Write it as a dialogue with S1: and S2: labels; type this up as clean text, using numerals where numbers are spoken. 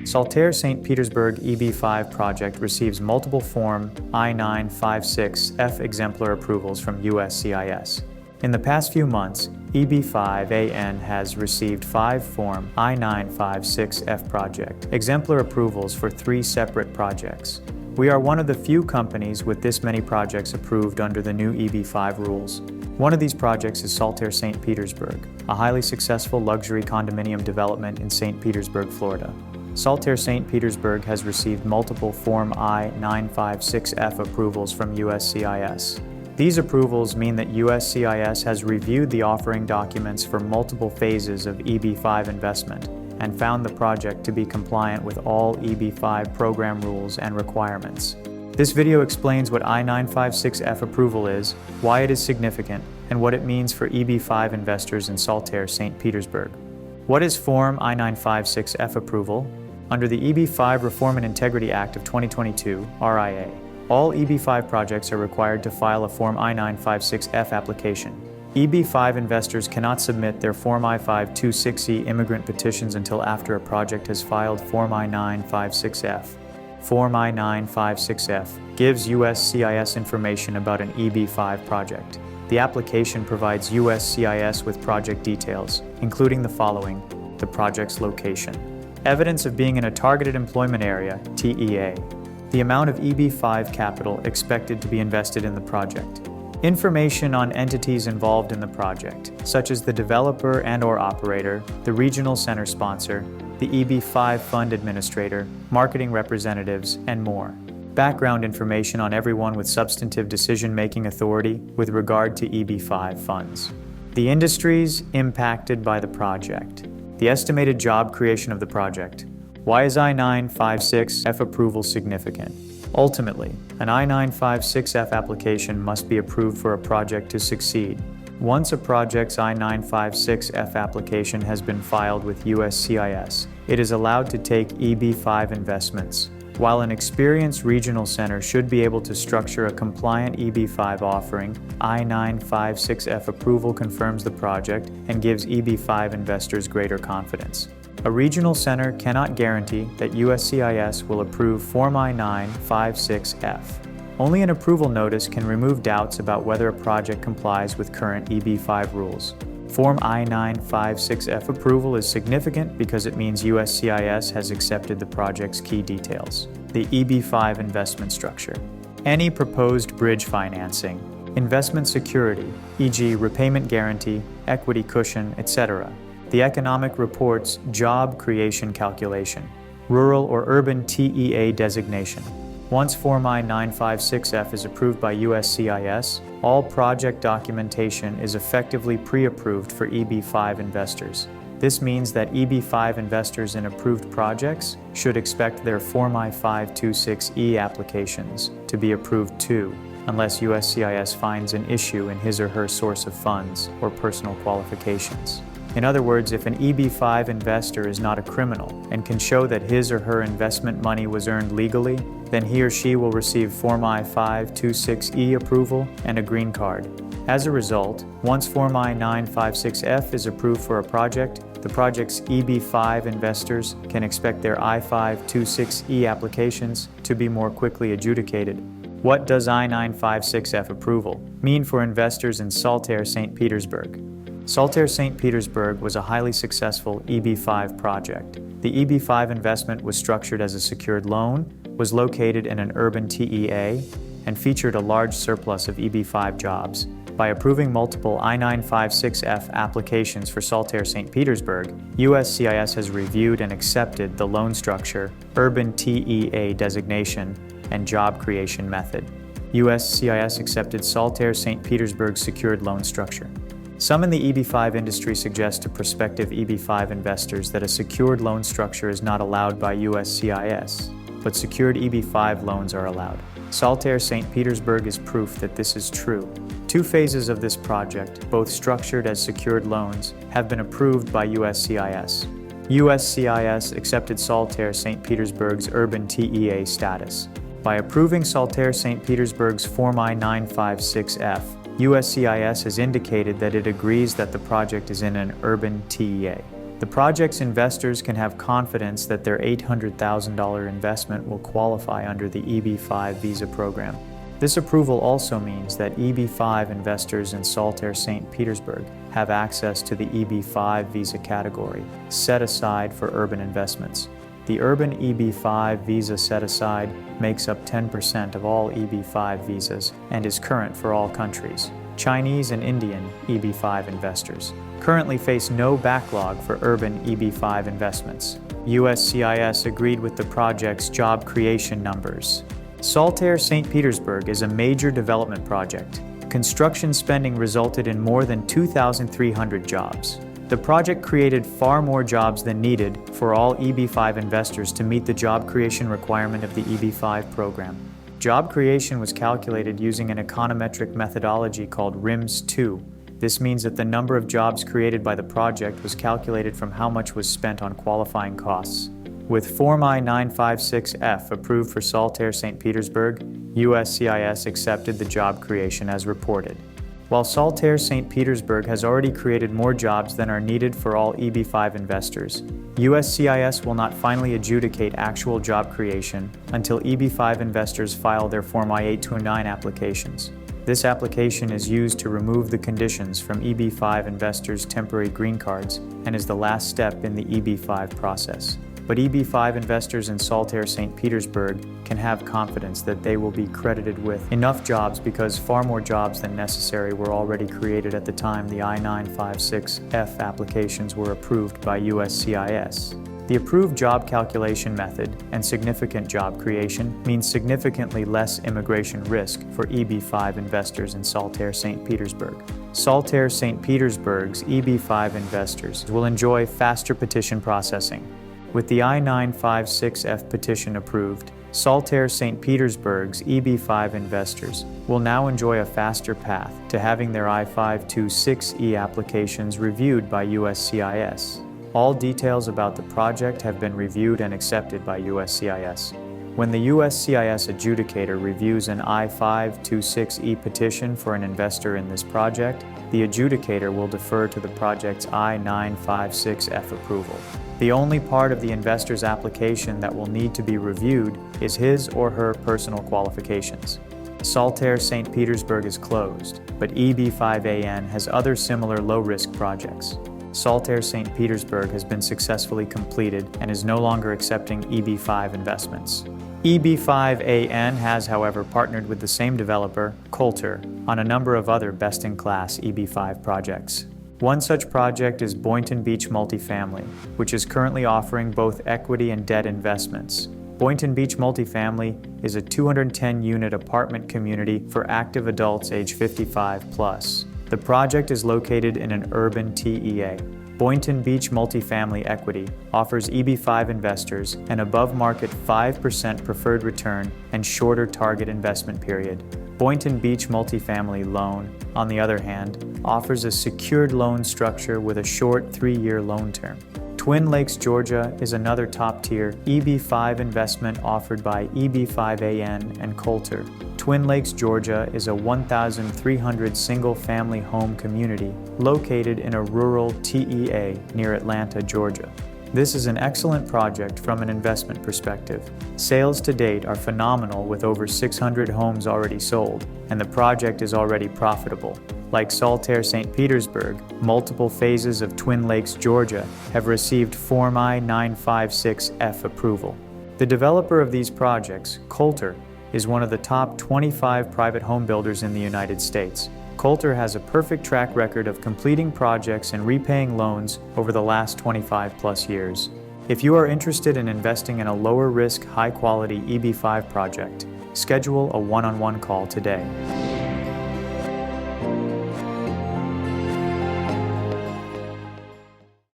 S1: Saltaire St. Petersburg EB-5 project receives multiple Form I-956F exemplar approvals from USCIS. In the past few months, EB-5 has received 5 Form I-956F project exemplar approvals for 3 separate projects. We are one of the few companies with this many projects approved under the new EB-5 rules. One of these projects is Saltaire St. Petersburg, a highly successful luxury condominium development in St. Petersburg, Florida. Saltaire St. Petersburg has received multiple Form I-956F approvals from USCIS. These approvals mean that USCIS has reviewed the offering documents for multiple phases of EB-5 investment and found the project to be compliant with all EB-5 program rules and requirements. This video explains what I-956F approval is, why it is significant, and what it means for EB-5 investors in Saltaire St. Petersburg. What is Form I-956F approval? Under the EB-5 Reform and Integrity Act of 2022, RIA, all EB-5 projects are required to file a Form I-956F application. EB-5 investors cannot submit their Form I-526E immigrant petitions until after a project has filed Form I-956F. Form I-956F gives USCIS information about an EB-5 project. The application provides USCIS with project details, including the following: the project's location, evidence of being in a targeted employment area, TEA, the amount of EB-5 capital expected to be invested in the project, information on entities involved in the project, such as the developer and/or operator, the regional center sponsor, the EB-5 fund administrator, marketing representatives, and more. Background information on everyone with substantive decision-making authority with regard to EB-5 funds. The industries impacted by the project. The estimated job creation of the project. Why is I-956F approval significant? Ultimately, an I-956F application must be approved for a project to succeed. Once a project's I-956F application has been filed with USCIS, it is allowed to take EB-5 investments. While an experienced regional center should be able to structure a compliant EB-5 offering, I-956F approval confirms the project and gives EB-5 investors greater confidence. A regional center cannot guarantee that USCIS will approve Form I-956F. Only an approval notice can remove doubts about whether a project complies with current EB-5 rules. Form I-956F approval is significant because it means USCIS has accepted the project's key details. The EB-5 investment structure. Any proposed bridge financing, investment security, e.g. repayment guarantee, equity cushion, etc. The economic report's job creation calculation, rural or urban TEA designation. Once Form I-956F is approved by USCIS, all project documentation is effectively pre-approved for EB-5 investors. This means that EB-5 investors in approved projects should expect their Form I-526E applications to be approved too, unless USCIS finds an issue in his or her source of funds or personal qualifications. In other words, if an EB-5 investor is not a criminal and can show that his or her investment money was earned legally, then he or she will receive Form I-526E approval and a green card. As a result, once Form I-956F is approved for a project, the project's EB-5 investors can expect their I-526E applications to be more quickly adjudicated. What does I-956F approval mean for investors in Saltaire St. Petersburg? Saltaire St. Petersburg was a highly successful EB-5 project. The EB-5 investment was structured as a secured loan, was located in an urban TEA, and featured a large surplus of EB-5 jobs. By approving multiple I-956F applications for Saltaire St. Petersburg, USCIS has reviewed and accepted the loan structure, urban TEA designation, and job creation method. USCIS accepted Saltaire St. Petersburg's secured loan structure. Some in the EB-5 industry suggest to prospective EB-5 investors that a secured loan structure is not allowed by USCIS, but secured EB-5 loans are allowed. Saltaire St. Petersburg is proof that this is true. 2 phases of this project, both structured as secured loans, have been approved by USCIS. USCIS accepted Saltaire St. Petersburg's urban TEA status. By approving Saltaire St. Petersburg's Form I-956F, USCIS has indicated that it agrees that the project is in an urban TEA. The project's investors can have confidence that their $800,000 investment will qualify under the EB-5 visa program. This approval also means that EB-5 investors in Saltaire St. Petersburg have access to the EB-5 visa category, set aside for urban investments. The urban EB-5 visa set-aside makes up 10% of all EB-5 visas and is current for all countries. Chinese and Indian EB-5 investors currently face no backlog for urban EB-5 investments. USCIS agreed with the project's job creation numbers. Saltaire St. Petersburg is a major development project. Construction spending resulted in more than 2,300 jobs. The project created far more jobs than needed for all EB-5 investors to meet the job creation requirement of the EB-5 program. Job creation was calculated using an econometric methodology called RIMS-2. This means that the number of jobs created by the project was calculated from how much was spent on qualifying costs. With Form I-956F approved for Saltaire St. Petersburg, USCIS accepted the job creation as reported. While Saltaire St. Petersburg has already created more jobs than are needed for all EB-5 investors, USCIS will not finally adjudicate actual job creation until EB-5 investors file their Form I-829 applications. This application is used to remove the conditions from EB-5 investors' temporary green cards and is the last step in the EB-5 process. But EB-5 investors in Saltaire St. Petersburg can have confidence that they will be credited with enough jobs because far more jobs than necessary were already created at the time the I-956F applications were approved by USCIS. The approved job calculation method and significant job creation means significantly less immigration risk for EB-5 investors in Saltaire St. Petersburg. Saltaire St. Petersburg's EB-5 investors will enjoy faster petition processing. With the I-956F petition approved, Saltaire St. Petersburg's EB-5 investors will now enjoy a faster path to having their I-526E applications reviewed by USCIS. All details about the project have been reviewed and accepted by USCIS. When the USCIS adjudicator reviews an I-526E petition for an investor in this project, the adjudicator will defer to the project's I-956F approval. The only part of the investor's application that will need to be reviewed is his or her personal qualifications. Saltaire St. Petersburg is closed, but EB-5AN has other similar low-risk projects. Saltaire St. Petersburg has been successfully completed and is no longer accepting EB-5 investments. EB-5AN has, however, partnered with the same developer, Coulter, on a number of other best-in-class EB-5 projects. One such project is Boynton Beach Multifamily, which is currently offering both equity and debt investments. Boynton Beach Multifamily is a 210-unit apartment community for active adults age 55 plus. The project is located in an urban TEA. Boynton Beach Multifamily Equity offers EB-5 investors an above-market 5% preferred return and shorter target investment period. Boynton Beach Multifamily Loan, on the other hand, offers a secured loan structure with a short 3-year loan term. Twin Lakes, Georgia is another top-tier EB-5 investment offered by EB-5AN and Coulter. Twin Lakes, Georgia is a 1,300 single-family home community located in a rural TEA near Atlanta, Georgia. This is an excellent project from an investment perspective. Sales to date are phenomenal with over 600 homes already sold, and the project is already profitable. Like Saltaire St. Petersburg, multiple phases of Twin Lakes, Georgia have received Form I-956F approval. The developer of these projects, Coulter, is one of the top 25 private home builders in the United States. Coulter has a perfect track record of completing projects and repaying loans over the last 25 plus years. If you are interested in investing in a lower risk, high quality EB-5 project, schedule a one-on-one call today.